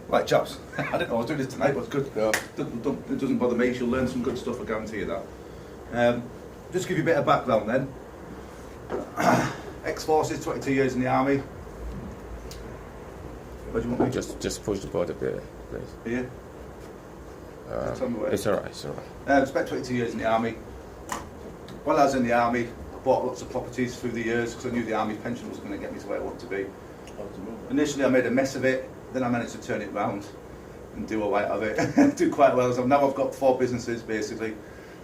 Right, chaps, I didn't know I was doing this tonight, but it's good. It doesn't bother me, you'll learn some good stuff, I guarantee you that. Just to give you a bit of background then. Ex-forces, 22 years in the army. What do you want me? Just push the board a bit, please. Here? Tell me where. It's alright, it's alright. Spent 22 years in the army. While I was in the army, I bought lots of properties through the years because I knew the army pension was going to get me to where I wanted to be. Initially I made a mess of it, then I managed to turn it round and do all right of it. Do quite well. So now I've got 4 businesses basically,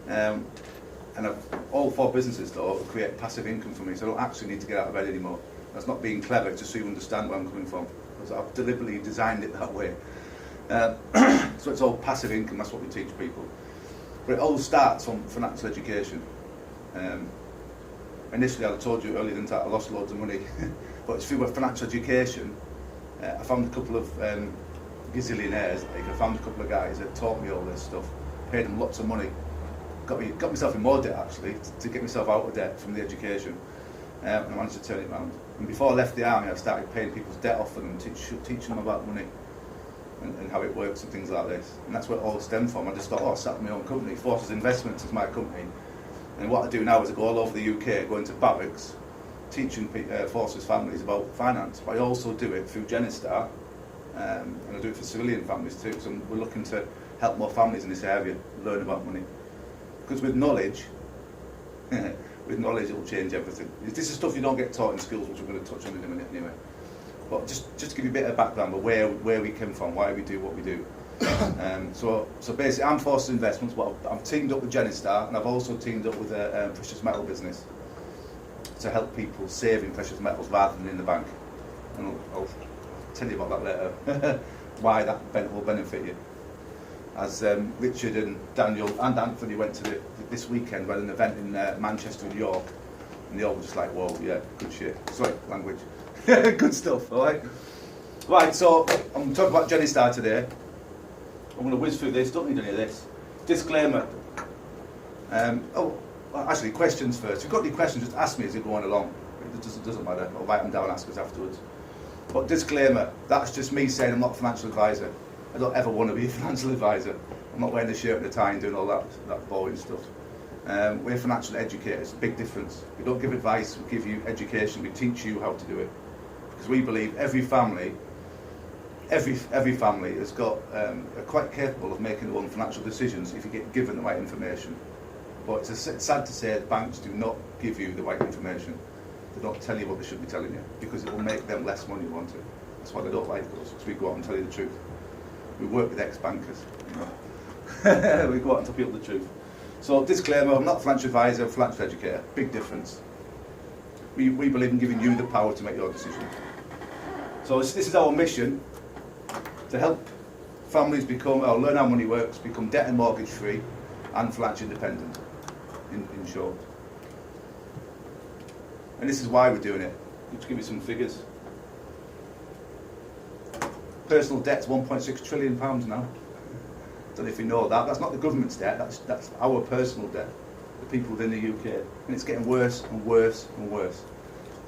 and all 4 businesses though create passive income for me, so I don't actually need to get out of bed anymore. That's not being clever, it's just so you understand where I'm coming from, because I've deliberately designed it that way. So it's all passive income, that's what we teach people. But it all starts from financial education. Initially, I told you earlier that I lost loads of money, but through financial education, I found a couple of gazillionaires. Like I found a couple of guys that taught me all this stuff, paid them lots of money, got myself in more debt actually to get myself out of debt from the education, and I managed to turn it around. And before I left the army, I started paying people's debt off for them, teaching them about money and how it works and things like this. And that's where it all stemmed from. I just thought, oh, I set up my own company. Forces Investments is my company. And what I do now is I go all over the UK, go into barracks, teaching Forces families about finance. But I also do it through Genistar, and I do it for civilian families too. So we're looking to help more families in this area learn about money. Because with knowledge, it will change everything. This is stuff you don't get taught in schools, which we're going to touch on in a minute anyway. But just to give you a bit of background of where we came from, why we do what we do. So basically, I'm Forces Investments, but I'm teamed up with Genistar, and I've also teamed up with a precious metal business to help people save in precious metals rather than in the bank. And I'll tell you about that later, why that will benefit you. As Richard and Daniel and Anthony went to this weekend, we had an event in Manchester and York, and they all were just like, whoa, yeah, good shit. Sorry, language. Good stuff, alright? Right, so I'm talking about Genistar today. I'm going to whiz through this, don't need any of this. Disclaimer. Actually, questions first. If you've got any questions, just ask me as you're going along. It doesn't matter. I'll write them down and ask us afterwards. But disclaimer, that's just me saying I'm not a financial advisor. I don't ever want to be a financial advisor. I'm not wearing a shirt and a tie and doing all that boring stuff. We're financial educators, big difference. We don't give advice, we give you education, we teach you how to do it. Because we believe every family has got, are quite capable of making their own financial decisions if you get given the right information. But it's sad to say that banks do not give you the right information. They don't tell you what they should be telling you, because it will make them less money, won't it? That's why they don't like us, because we go out and tell you the truth. We work with ex-bankers, you know. We go out and tell people the truth. So disclaimer, I'm not a financial advisor, I'm a financial educator. Big difference. We believe in giving you the power to make your decision. So this is our mission, to help families learn how money works, become debt and mortgage free and financially independent, in short. And this is why we're doing it. Let's give you some figures. Personal debt's £1.6 trillion now. Don't know if you know that. That's not the government's debt, that's our personal debt, the people within the UK. And it's getting worse and worse and worse.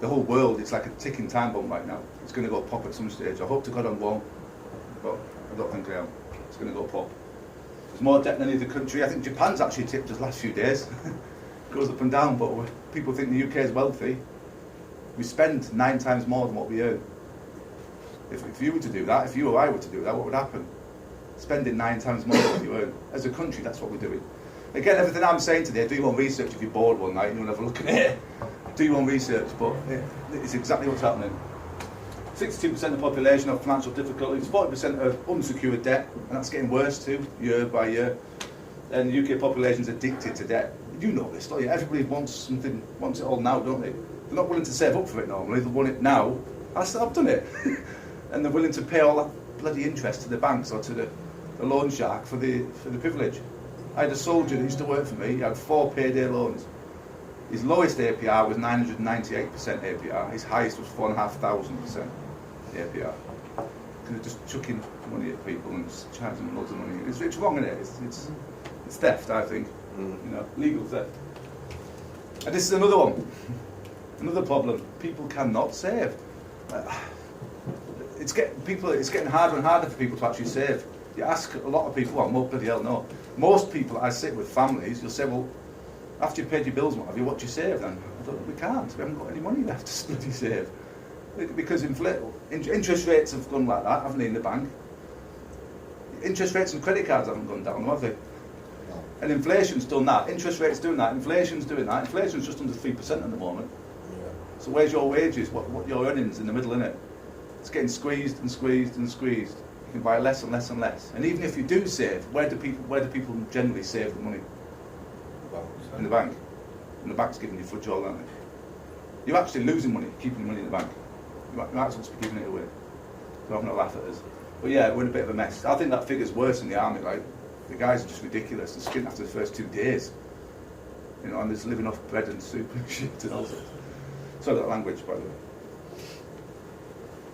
The whole world, it's like a ticking time bomb right now. It's going to go pop at some stage. I hope to God I won't, but I don't think I am. It's going to go pop. There's more debt than any other country. I think Japan's actually tipped us last few days. It goes up and down, but people think the UK is wealthy. We spend 9 times more than what we earn. If you were to do that, if you or I were to do that, what would happen? Spending 9 times more than what you earn. As a country, that's what we're doing. Again, everything I'm saying today, do your own research if you're bored one night and you want to have a look at it. Do your own research, but it's exactly what's happening. 62% of the population have financial difficulties, 40% of unsecured debt, and that's getting worse too, year by year. And the UK population is addicted to debt. You know this, don't you? Everybody wants it all now, don't they? They're not willing to save up for it normally, they want it now. I've done it. And they're willing to pay all that bloody interest to the banks or to the loan shark for the privilege. I had a soldier that used to work for me, he had 4 payday loans. His lowest APR was 998% APR, his highest was 4,500% APR. Because they're just chucking money at people and just charging them loads of money. It's wrong, isn't it? It's theft, I think. You know, legal theft. And this is another one. Another problem. People cannot save. it's getting harder and harder for people to actually save. You ask a lot of people, well, more bloody hell no. Most people I sit with families, you'll say, well, after you've paid your bills, what have you? What do you save then? I don't, we can't. We haven't got any money left to bloody save because interest rates have gone like that, haven't they, in the bank? Interest rates and credit cards haven't gone down, have they? No. And inflation's done that. Interest rates doing that. Inflation's doing that. Inflation's just under 3% at the moment. Yeah. So where's your wages? What your earnings in the middle, innit? It's getting squeezed and squeezed and squeezed. You can buy less and less and less. And even if you do save, where do people generally save the money? In the bank. And the bank's giving you fudge all, aren't they? You're actually losing money keeping the money in the bank. You might as well be giving it away. So I'm not laugh at us. But yeah, we're in a bit of a mess. I think that figure's worse in the army. Like, the guys are just ridiculous. They're skint after the first 2 days. You know, and they're just living off bread and soup and shit and all sorts. Sorry that language, by the way.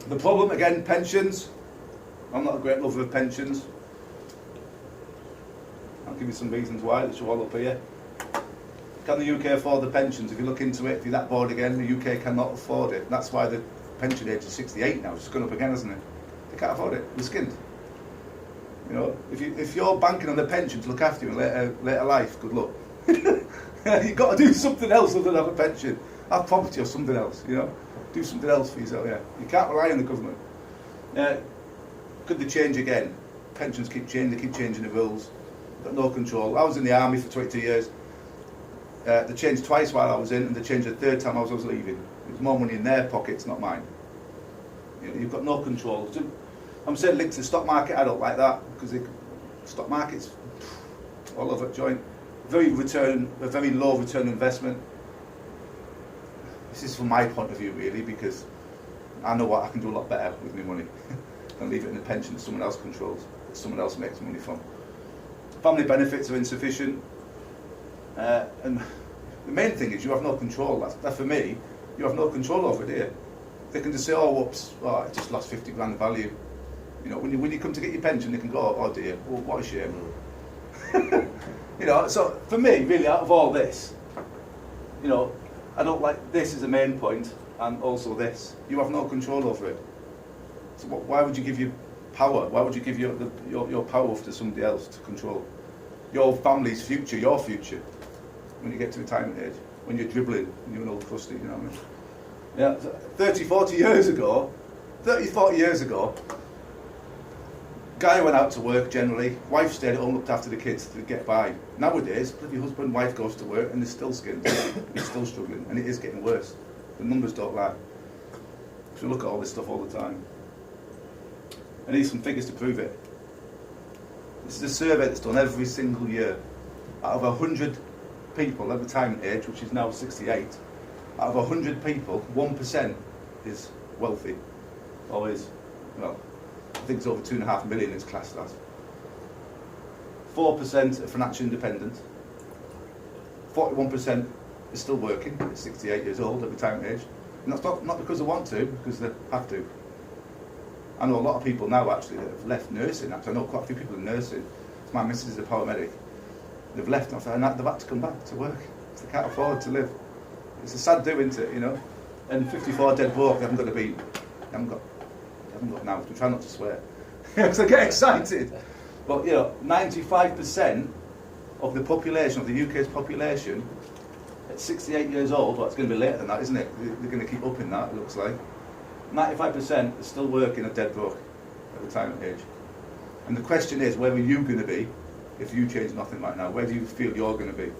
The problem, again, pensions. I'm not a great lover of pensions. I'll give you some reasons why, that show all up here. Can the UK afford the pensions? If you look into it, if you're that bored again, the UK cannot afford it. That's why the pension age is 68 now. It's gone up again, hasn't it? They can't afford it. They're skinned. You know, if you're banking on the pension to look after you in later life, good luck. You've got to do something else other than have a pension. Have property or something else, you know. Do something else for yourself, yeah. You can't rely on the government. Could they change again? Pensions keep changing, they keep changing the rules. Got no control. I was in the army for 22 years. They changed twice while I was in, and they changed the third time I was leaving. There's more money in their pockets, not mine. You know, you've got no control. I'm saying linked to the stock market, I don't like that, because the stock market's all over the joint. A very low return investment. This is from my point of view, really, because I know what I can do a lot better with my money than leave it in a pension that someone else controls, that someone else makes money from. Family benefits are insufficient. And the main thing is you have no control. That for me, you have no control over it, do you? They can just say, oh, whoops, I just lost 50 grand value. You know, when you come to get your pension, they can go, oh dear, well, what a shame. You know, so for me, really, out of all this, you know, I don't like this is the main point, and also this. You have no control over it. So why would you give your power? Why would you give your power to somebody else to control? Your family's future, your future, when you get to retirement age, when you're dribbling, when you're an old crusty, you know what I mean? Yeah, 30, 40 years ago, guy went out to work generally, wife stayed at home, looked after the kids to get by. Nowadays, bloody husband, wife goes to work and they're still skinned, they're still struggling, and it is getting worse. The numbers don't lie. So look at all this stuff all the time. I need some figures to prove it. This is a survey that's done every single year. Out of 100 people at retirement age, which is now 68, out of 100 people, 1% is wealthy. Or is, well, I think it's over 2.5 million is classed as. 4% are financially independent. 41% is still working at 68 years old at retirement age. And that's not because they want to, because they have to. I know a lot of people now actually that have left nursing. Actually, I know quite a few people in nursing. My missus is a paramedic. They've left and they've had to come back to work. They can't afford to live. It's a sad do, isn't it, you know? And 54 dead broke, they haven't got a beat. They haven't got now. We try not to swear. Because I get excited. But, you know, 95% of the population, of the UK's population, at 68 years old, well, it's going to be later than that, isn't it? They're going to keep upping that, it looks like. 95% are still working at dead broke at retirement age. And the question is, where are you going to be if you change nothing right now? Where do you feel you're going to be?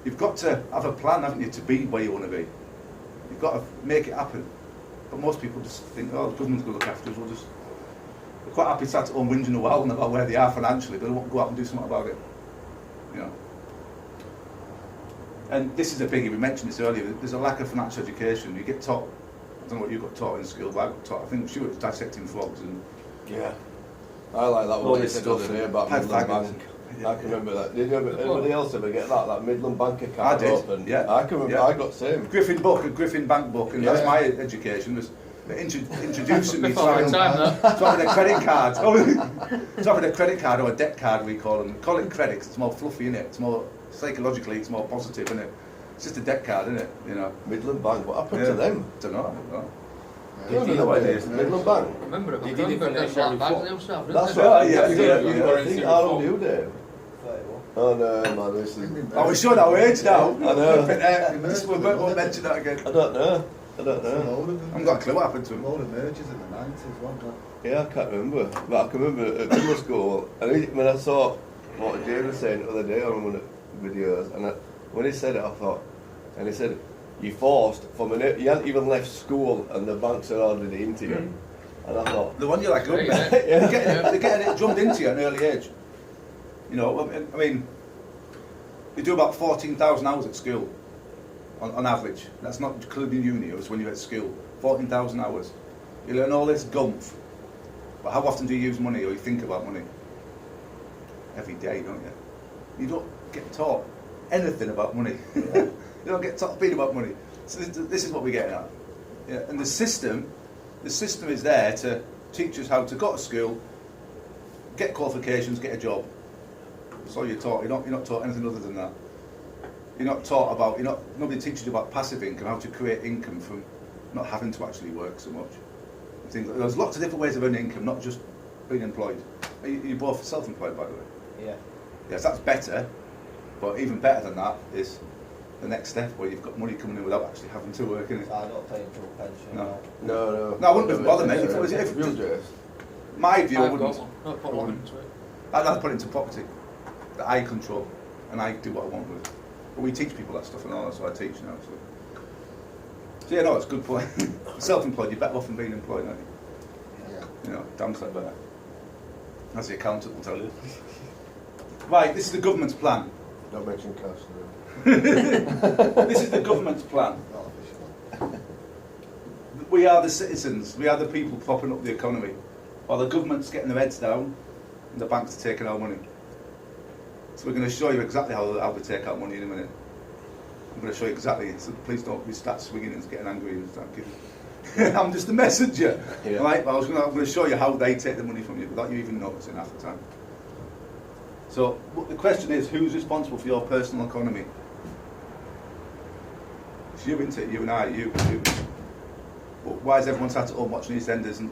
You've got to have a plan, haven't you, to be where you want to be. You've got to make it happen. But most people just think, oh, the government's going to look after us, they're quite happy sat at home whinging a while about where they are financially, but they won't go out and do something about it. You know. And this is a biggie, we mentioned this earlier, there's a lack of financial education. You get taught, I don't know what you got taught in school, but I got taught, I think she was dissecting frogs and... Yeah. I like that all one this they said the stuff other day about and Midland faggots. Bank. I can remember that. Did anybody else ever get that Midland Bank account I did, open? yeah. I can remember, Yeah. I got same. Griffin book, a Griffin Bank book, and that's Yeah. my education, was introducing me to Before my time, having a credit card. To having a credit card or a debt card, we call them. Call it credit 'cause it's more fluffy, innit? It's more, psychologically, it's more positive, innit? It's just a debt card, innit? You know. Midland Bank, what happened Yeah. to them? Don't know. No, no idea. Midland Bank. Remember it, You my did it grandpa for got the black Shelly bags Foot. and them stuff, didn't That's they? right, Yeah, I think how old are you, Dave? 31. Oh no, man, this is... Oh, we're showing our age now. I know. We won't mention that again. I don't know. I don't know. I haven't got a clue what happened to him. Load of mergers in the 90s, wasn't there? Yeah, I can't remember. But I can remember at middle school, and when I saw what Jane was saying the other day on one of the videos, and when he said it, I thought, and he said, you forced from an, you hadn't even left school, and the banks had ordered it into you. And I thought, The one you're like, good, Yeah, man. yeah. They're getting it drummed into you at an early age. You know, I mean, you do about 14,000 hours at school, on average. That's not including uni, it's when you're at school. 14,000 hours. You learn all this gumph. But how often do you use money or you think about money? Every day, don't you? You don't get taught anything about money. You don't get taught a bit about money. So this is what we're getting at. Yeah, and the system is there to teach us how to go to school, get qualifications, get a job. That's all you're taught. You're not taught anything other than that. You're not taught about. Nobody teaches you about passive income, how to create income from not having to actually work so much. There's lots of different ways of earning income, not just being employed. You're both self-employed, by the way. Yeah. Yes, that's better. But even better than that is the next step, where you've got money coming in without actually having to work in it. So I don't pay into a pension. No. no. No, I wouldn't have bothered me. If Real dress. My view, I I've wouldn't. got one. I'll put one into it. I'd rather put it into property that I control and I do what I want with. But we teach people that stuff and all that, so I teach now. So yeah, no, it's a good point. Self-employed, you're better off than being employed, aren't you? Yeah. You know, damn sight better. As the accountant will tell you. Right, this is the government's plan. Don't mention cash. This is the government's plan. Not officially. We are the citizens, we are the people propping up the economy. While the government's getting their heads down and the banks are taking our money. So we're going to show you exactly how they take out money in a minute. I'm going to show you exactly, so please don't start swinging and getting angry and start giving. I'm just a messenger. Yeah. Right? But I'm going to show you how they take the money from you without you even noticing half the time. So the question is, who's responsible for your personal economy? It's you, isn't it? You and I, you. But why is everyone sat at home watching EastEnders and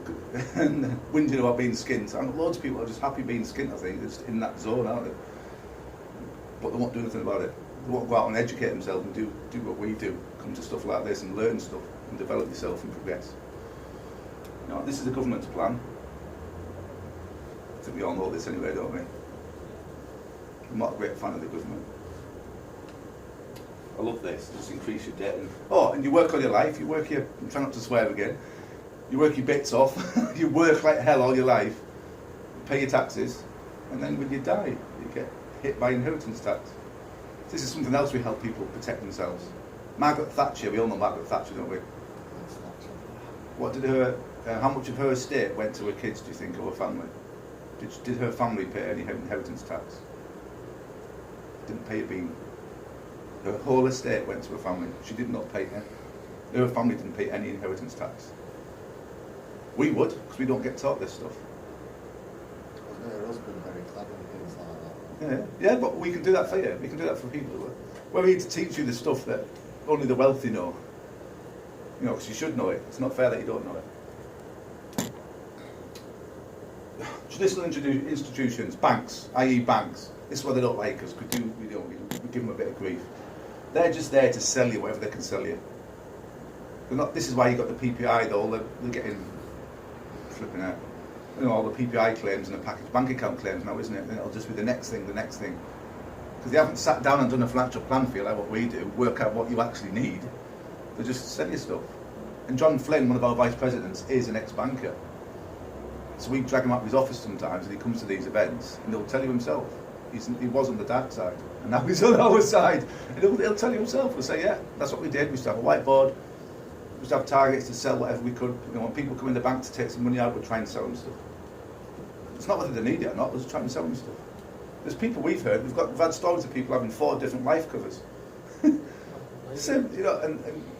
whinging about being skint? And loads of people are just happy being skint, I think. They're just in that zone, aren't they? But they won't do anything about it. They won't go out and educate themselves and do what we do. Come to stuff like this and learn stuff and develop yourself and progress. You know, this is the government's plan. I think we all know this anyway, don't we? I'm not a great fan of the government. I love this, just increase your debt. And you work all your life, you work your, I'm trying not to swear again, you work your bits off, you work like hell all your life, you pay your taxes, and then when you die, you get hit by inheritance tax. This is something else we help people protect themselves. Margaret Thatcher, we all know Margaret Thatcher, don't we? What did how much of her estate went to her kids, do you think, or her family? Did her family pay any inheritance tax? Didn't pay a bean. Her whole estate went to her family. She did not pay any. Her family didn't pay any inheritance tax. We would, because we don't get taught this stuff. Wasn't her husband very clever and things like that? Yeah, but we can do that for you. We can do that for people. We're here to teach you the stuff that only the wealthy know. You know, because you should know it. It's not fair that you don't know it. Judicial institutions, banks, i.e. banks. This is why they don't like us, because we give them a bit of grief. They're just there to sell you whatever they can sell you. They're not. This is why you got the PPI though. They're getting flipping out. You know, all the PPI claims and the package bank account claims now, isn't it? And it'll just be the next thing. Because they haven't sat down and done a financial plan for you like what we do, work out what you actually need. They just sell you stuff. And John Flynn, one of our vice presidents, is an ex-banker. So we drag him up to his office sometimes and he comes to these events and he'll tell you himself. He was on the dark side and now he's on our side. And he'll tell you himself. He'll say, yeah, that's what we did. We used to have a whiteboard. We used to have targets to sell whatever we could. You know, when people come in the bank to take some money out, we'd try and sell them stuff. It's not whether they need it or not, we're just trying to sell them stuff. There's people we've heard, we've had stories of people having 4 different life covers. Same, you know,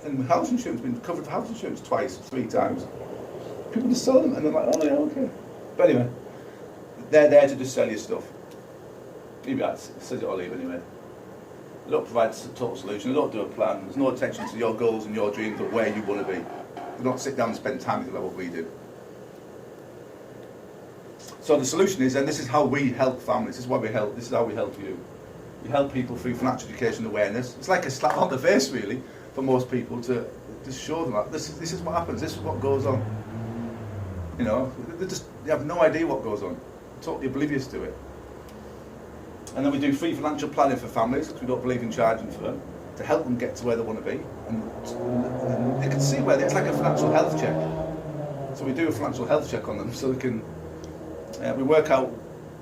and house insurance, been covered for house insurance twice, 3 times. People just sell them and they're like, oh yeah, okay. But anyway, they're there to just sell you stuff. Maybe that says it all leave anyway. They don't provide a total solution, they don't do a plan, there's no attention to your goals and your dreams of where you want to be. They don't sit down and spend time with you like what we do. So the solution is, and this is how we help families, this is what we help, this is how we help you. We help people through financial education awareness. It's like a slap on the face, really, for most people to just show them that this is what happens, this is what goes on. You know, they have no idea what goes on, totally oblivious to it. And then we do free financial planning for families, because we don't believe in charging for them, to help them get to where they want to be. And they can see where it's like a financial health check. So we do a financial health check on them, so they can. We work out.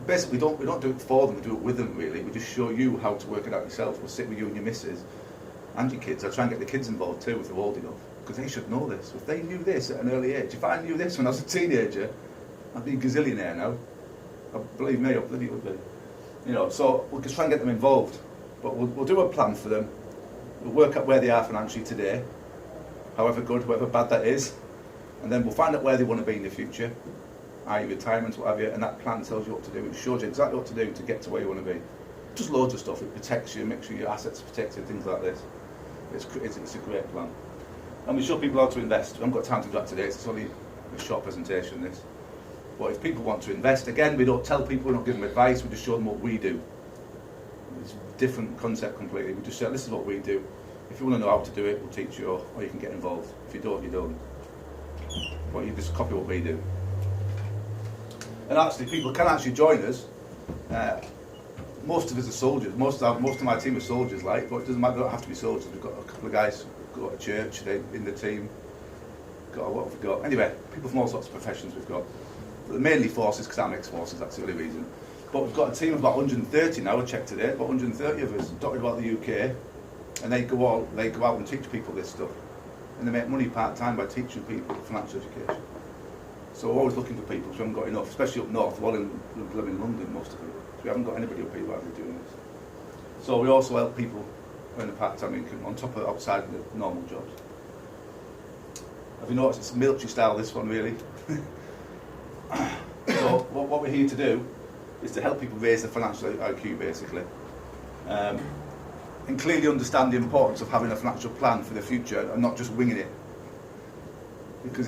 Basically, we don't do it for them. We do it with them. Really, we just show you how to work it out yourself. We'll sit with you and your missus, and your kids. I try and get the kids involved too if they're old enough, because they should know this. If they knew this at an early age, if I knew this when I was a teenager, I'd be a gazillionaire now. Believe me, I bloody would be. You know, so we'll just try and get them involved. But we'll do a plan for them. We'll work out where they are financially today, however good, however bad that is, and then we'll find out where they want to be in the future, i.e. retirement, what have you, and that plan tells you what to do. It shows you exactly what to do to get to where you want to be. Just loads of stuff. It protects you, makes sure your assets are protected, things like this. It's a great plan. And we show people how to invest. I haven't got time to do that today, it's only a short presentation, this. But if people want to invest, again, we don't tell people, we don't give them advice, we just show them what we do. It's a different concept completely. We just say, this is what we do. If you want to know how to do it, we'll teach you, or you can get involved. If you don't, you don't. But you just copy what we do. And actually, people can actually join us. Most of us are soldiers. Most of my team are soldiers, like, but it doesn't matter, they don't have to be soldiers. We've got a couple of guys who go to church, they're in the team. What have we got? Anyway, people from all sorts of professions we've got. But mainly forces, because I'm ex-forces, that's the only reason. But we've got a team of about 130 now, I checked today, about 130 of us dotted about the UK, and they go out and teach people this stuff. And they make money part-time by teaching people financial education. So we're always looking for people, because we haven't got enough, especially up north. We're all live in London, most of it. So we haven't got anybody up here who are doing this. So we also help people earn a part-time income on top of outside of the normal jobs. Have you noticed it's military style, this one, really? So what we're here to do is to help people raise their financial IQ, basically, and clearly understand the importance of having a financial plan for the future and not just winging it. Because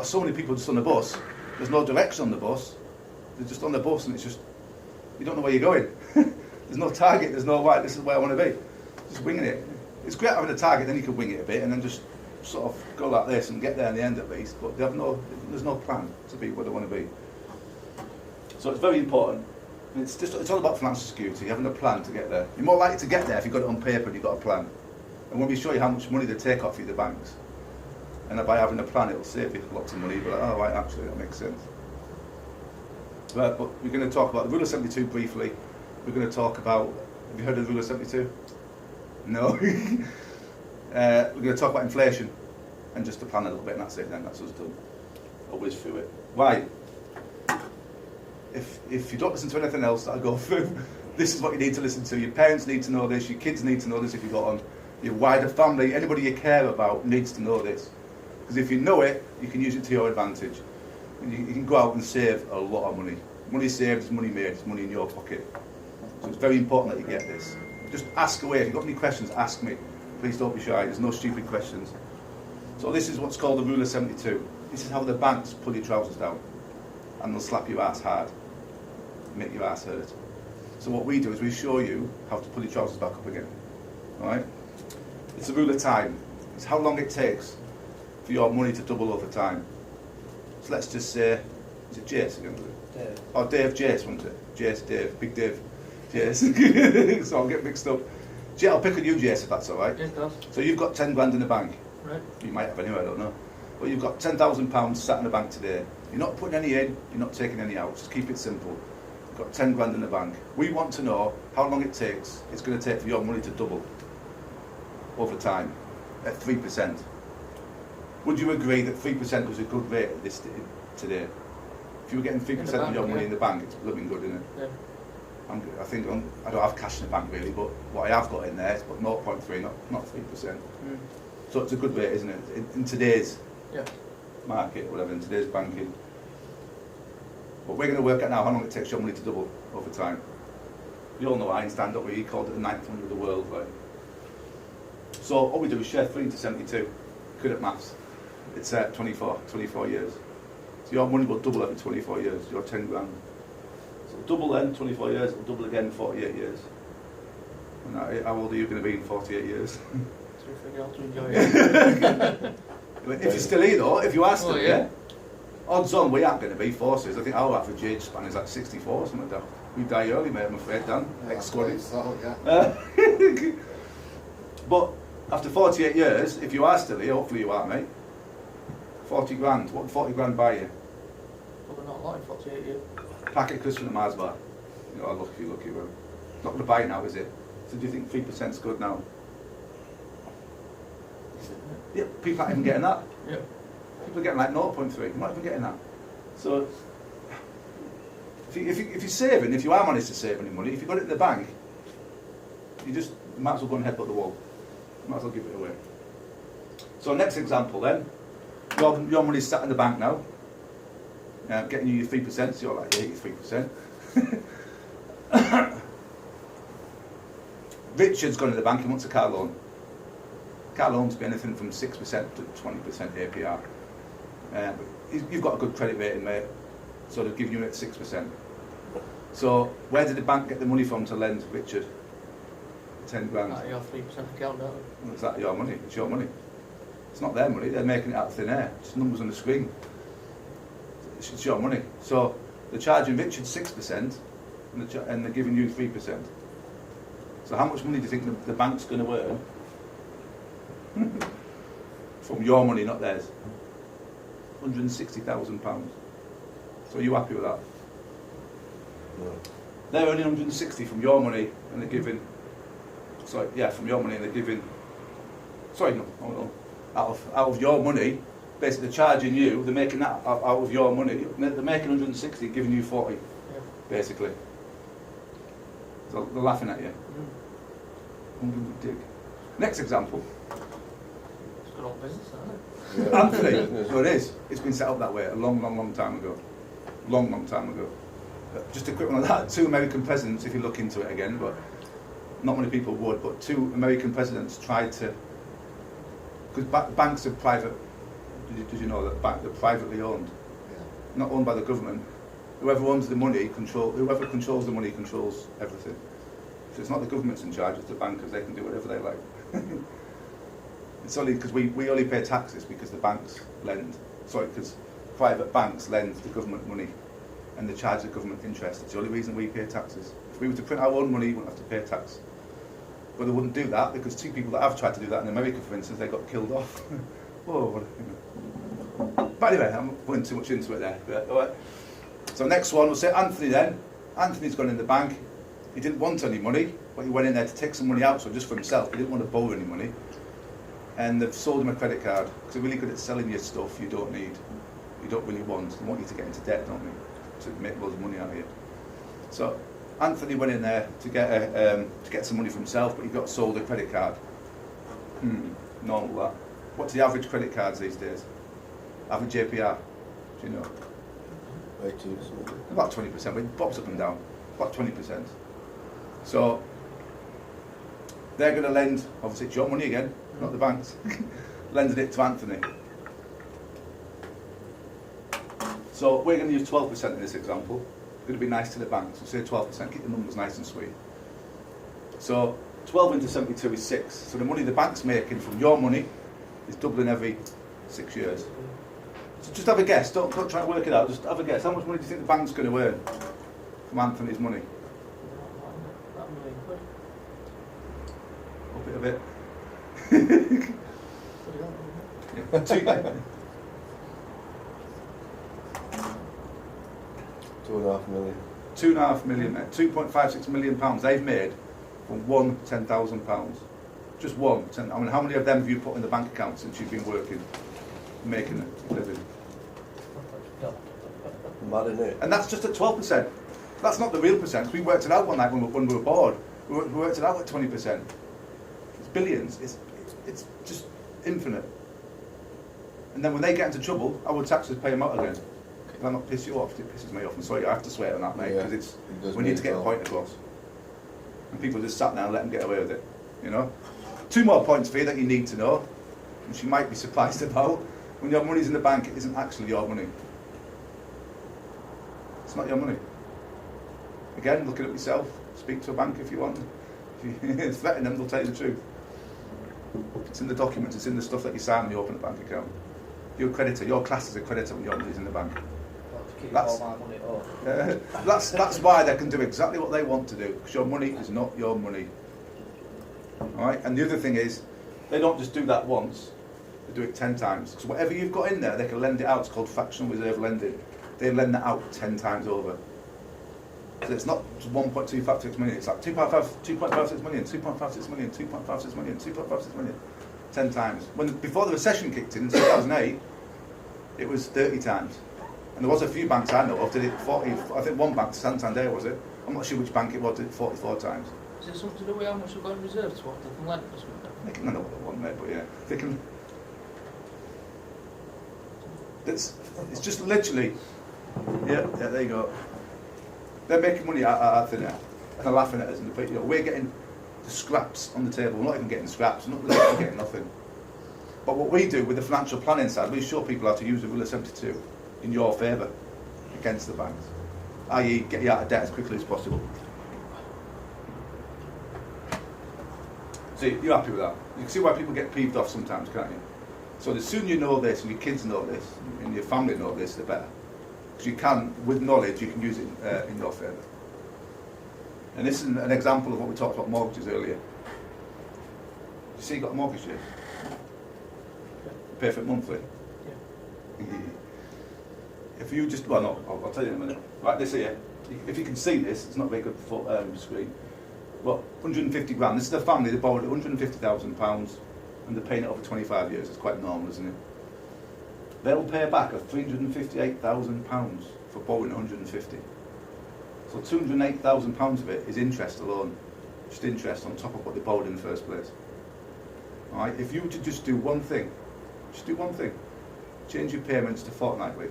so many people just on the bus, there's no direction on the bus. They're just on the bus and it's just, you don't know where you're going. There's no target, there's no right, this is where I want to be. Just winging it. It's great having a target, then you can wing it a bit and then just sort of go like this and get there in the end at least, but there's no plan to be where they want to be. So it's very important. And it's all about financial security, having a plan to get there. You're more likely to get there if you've got it on paper and you've got a plan. And when we show you how much money they take off you, the banks, and by having a plan it'll save you lots of money, but oh right, actually that makes sense. But we're going to talk about the Rule of 72 briefly. We're going to talk about, have you heard of the Rule of 72? No? We're going to talk about inflation and just to plan a little bit, and that's it then, that's us done. I'll whiz through it. Why? If you don't listen to anything else that I go through, this is what you need to listen to. Your parents need to know this, your kids need to know this if you've got on. Your wider family, anybody you care about needs to know this. Because if you know it, you can use it to your advantage. And you can go out and save a lot of money. Money saved is money made, it's money in your pocket. So it's very important that you get this. Just ask away. If you've got any questions, ask me. Please don't be shy, there's no stupid questions. So this is what's called the Rule of 72. This is how the banks pull your trousers down. And they'll slap your ass hard. Make your ass hurt. So what we do is we show you how to pull your trousers back up again. Alright? It's a rule of time. It's how long it takes for your money to double over time. So let's just say, is it Jace again? Dave. Oh, Dave Jace, wasn't it? Jace, Dave, Big Dave, Jace. So I'll get mixed up. I'll pick on you, Jace, if that's alright. Yes, does. So you've got 10 grand in the bank. Right. You might have anyway, I don't know. But you've got £10,000 sat in the bank today. You're not putting any in, you're not taking any out. Just keep it simple. You've got 10 grand in the bank. We want to know how long it's going to take for your money to double over time at 3%. Would you agree that 3% was a good rate at this today? If you were getting 3% of your money in the bank, it's blooming good, isn't it? Yeah. I don't have cash in the bank really, but what I have got in there is about 0.3, not 3%. So it's a good rate, isn't it? In today's market, whatever, in today's banking. But we're going to work out now how long it takes your money to double over time. You all know Einstein, don't we? He called it the 9th wonder of the world, right? So all we do is share 3 into 72. Good at maths. it's 24 years. So your money will double every 24 years, your 10 grand. So it'll double then, 24 years, it'll double again, 48 years. And how old are you going to be in 48 years? So we figure out to enjoy it. If you're still here though, if you are still Oh, yeah. here, odds on we aren't going to be forces. I think our average age span is like 64 or something like that. We die early, mate, I'm afraid, Dan. Yeah, Ex-squaddy. so, yeah. But after 48 years, if you are still here, hopefully you are, mate, 40 grand, what would 40 grand buy you? Probably not a lot in 48 years. Packet of crisps from the Mars bar. You know, lucky, well. Not going to buy it now, is it? So do you think 3% is good now? Yeah, people aren't even getting that. Yeah. People are getting like 0.3, you're not even getting that. So, if you're saving, if you are managed to save any money, if you've got it in the bank, you might as well go and headbutt the wall. You might as well give it away. So next example then, your money's sat in the bank now, getting you your 3%, so you're like 83%. Richard's gone to the bank, he wants a car loan. Car loans be anything from 6% to 20% APR. You've got a good credit rating, mate, so they'll give you it at 6%. So where did the bank get the money from to lend Richard 10 grand? Out of your 3% account, don't we? Is that your money? It's your money. It's not their money, they're making it out of thin air. It's numbers on the screen. It's your money. So they're charging Richard 6% and they're giving you 3%. So how much money do you think the bank's going to earn? From your money, not theirs. £160,000. So are you happy with that? No. They're earning 160 from your money and they're giving, from your money and they're giving, hold on. Out of your money, basically they're charging you, they're making that out of your money, they're making 160, giving you 40, Yeah. basically. So they're laughing at you. Dig. Next example. It's good old business, isn't it? Yeah. Anthony. Business. No, it is. It's been set up that way a long time ago. Long time ago. Just a quick one on that. 2 American presidents, if you look into it again, but not many people would, but 2 American presidents tried to, because banks are private, did you know that they're privately owned? Yeah. Not owned by the government. Whoever owns the money, whoever controls the money controls everything. So it's not the government's in charge, it's the bankers, they can do whatever they like. It's only because we only pay taxes because the banks lend, because private banks lend the government money and they charge the government interest. It's the only reason we pay taxes. If we were to print our own money, we wouldn't have to pay tax. But they wouldn't do that because 2 people that have tried to do that in America, for instance, they got killed off. Whoa, But anyway, I'm going too much into it there. But, all right. So next one, we'll say Anthony then. Anthony's gone in the bank. He didn't want any money, but he went in there to take some money out, so just for himself. He didn't want to borrow any money. And they've sold him a credit card, because they're really good at selling you stuff you don't need, you don't really want. They want you to get into debt, don't they? To make loads of money out of you. So Anthony went in there to get some money for himself, but he got sold a credit card. Normal that. What's the average credit cards these days? Average APR? Do you know? 18 or something. About 20%, but it bobs up and down. About 20%. So they're going to lend, obviously it's your money again, not the bank's, lending it to Anthony. So we're going to use 12% in this example. It's going to be nice to the bank, so say 12%, keep the numbers nice and sweet. So 12 into 72 is 6. So the money the bank's making from your money is doubling every 6 years. So just have a guess, don't try to work it out, just have a guess. How much money do you think the bank's going to earn from Anthony's money? That £1 million quid. Up it a bit. Pretty good, Yeah. 2.5 million. 2.5 million, mate. £2.56 million they've made from one £10,000. Just one. I mean, how many of them have you put in the bank account since you've been working, making a living? Mad, isn't it? And that's just at 12%. That's not the real percent. We worked it out one night when we were bored. We worked it out at 20%. It's billions. It's just infinite. And then when they get into trouble, our taxes pay them out again. Can I not piss you off? It pisses me off. I'm sorry, I have to swear on that, mate, because It does we me need to get as a well. point across. And people just sat there and let them get away with it, you know. 2 more points for you that you need to know, which you might be surprised about. When your money's in the bank, it isn't actually your money. It's not your money. Again, look at it yourself. Speak to a bank if you want. If you threaten them, they'll tell you the truth. It's in the documents, it's in the stuff that you sign when you open a bank account. You're a creditor, you're classed as a creditor when your money's in the bank. Well, to keep That's- all my money at home. That's why they can do exactly what they want to do, because your money is not your money. Alright? And the other thing is, they don't just do that once, they do it 10 times. Because whatever you've got in there, they can lend it out. It's called fractional reserve lending. They lend that out 10 times over. So it's not 1.256 million, it's like 2.56 million, 2.56 million, 2.56 million, 2.56 million. 10 times. Before the recession kicked in 2008, it was 30 times. And there was a few banks I know of did it 40, I think one bank, Santander was it? I'm not sure which bank it was, did it 44 times. Is it something to do with how much we've got in reserve to what they can lend or something? They can know what they want, mate, but yeah. They can. It's just literally, yeah, there you go. They're making money out thin air, and they're laughing at us. And we're getting the scraps on the table. We're not even getting scraps. We're not getting nothing. But what we do with the financial planning side, we show people how to use the rule of 72 in your favour against the banks, i.e., get you out of debt as quickly as possible. See, you're happy with that? You can see why people get peeved off sometimes, can't you? So the sooner you know this, and your kids know this, and your family know this, the better. Because you can, with knowledge, you can use it in your favour. And this is an example of what we talked about mortgages earlier. You see, you got a mortgage here. You pay for it monthly. Yeah. If you just, well, no, I'll tell you in a minute. Right, this here. If you can see this, it's not a very good screen. But 150 grand. This is a family that borrowed £150,000 and they're paying it over 25 years. It's quite normal, isn't it? They'll pay back £358,000 for borrowing 150. So £208,000 of it is interest alone, just interest on top of what they borrowed in the first place. All right. If you were to just do one thing, change your payments to fortnightly.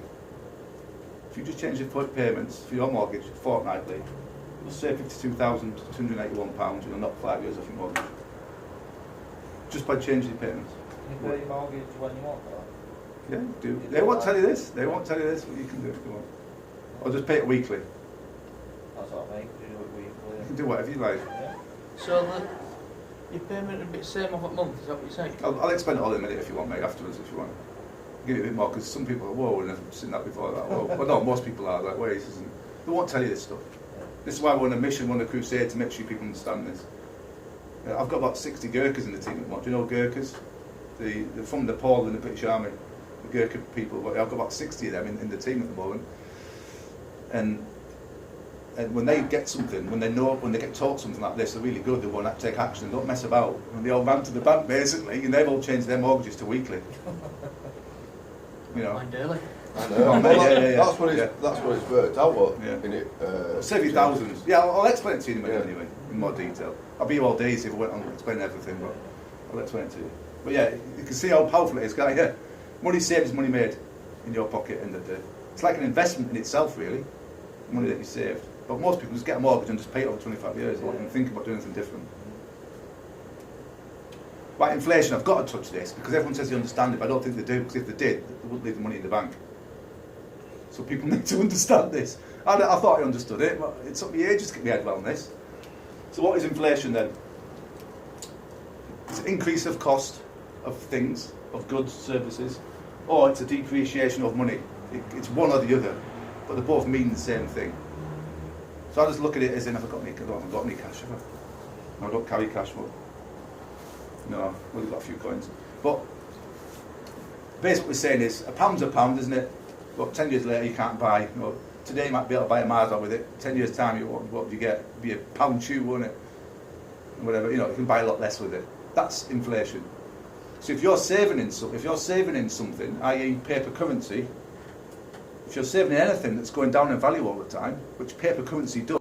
If you just change your payments for your mortgage fortnightly, you'll save £52,281 and not 5 years off your mortgage. Just by changing your payments. Can you pay your mortgage when you want that? Yeah, do. They won't tell you this. They won't tell you this, but you can do it if you want. Or just pay it weekly. That's what I mean, you do it You weekly. can do whatever you like. Yeah. So your payment would be the same off a month, is that what you're saying? I'll explain it all in a minute if you want, mate, afterwards if you want. I'll give you a bit more, because some people are, whoa, and I've seen that before. Like, whoa. Well, no, most people are, like, wait, this isn't. They won't tell you this stuff. This is why we're on a mission, we're on a crusade to make sure people understand this. I've got about 60 Gurkhas in the team at the moment. Do you know Gurkhas? They're from Nepal in the British Army. The Gurkha people, but I've got about 60 of them in the team at the moment. And when they get something, when they get taught something like this, they're really good, they want to take action and don't mess about. And they all ran to the bank basically, and they've all changed their mortgages to weekly. You know. Mine daily. I know. Oh, Well, yeah. That's what it's worked out, what, Yeah. in it. Save you thousands. Yeah, I'll explain it to you in a minute Yeah. anyway, in more detail. I'll be here all day if I went on explaining everything, but I'll explain it to you. But yeah, you can see how powerful it is, can't you? Money saved is money made in your pocket at the end of the day. It's like an investment in itself, really, money that you saved. But most people just get a mortgage and just pay it over 25 years. They don't even think about doing anything different. Right, inflation, I've got to touch this, because everyone says they understand it, but I don't think they do, because if they did, they wouldn't leave the money in the bank. So people need to understand this. I thought I understood it, but it took me ages to get my head around this. So what is inflation then? It's an increase of cost of things, of goods, services, or it's a depreciation of money. It's one or the other, but they both mean the same thing. So I just look at it as in, I haven't got any cash, have I? No, I don't carry cash, but no, I've only got a few coins. But basically what we're saying is, a pound's a pound, isn't it? But 10 years later you can't buy, you know, today you might be able to buy a Mazda with it, 10 years time what do you get? It'd be a pound chew, won't it? Whatever, you know, you can buy a lot less with it. That's inflation. So if you're saving in something, i.e. paper currency, if you're saving in anything that's going down in value all the time, which paper currency does,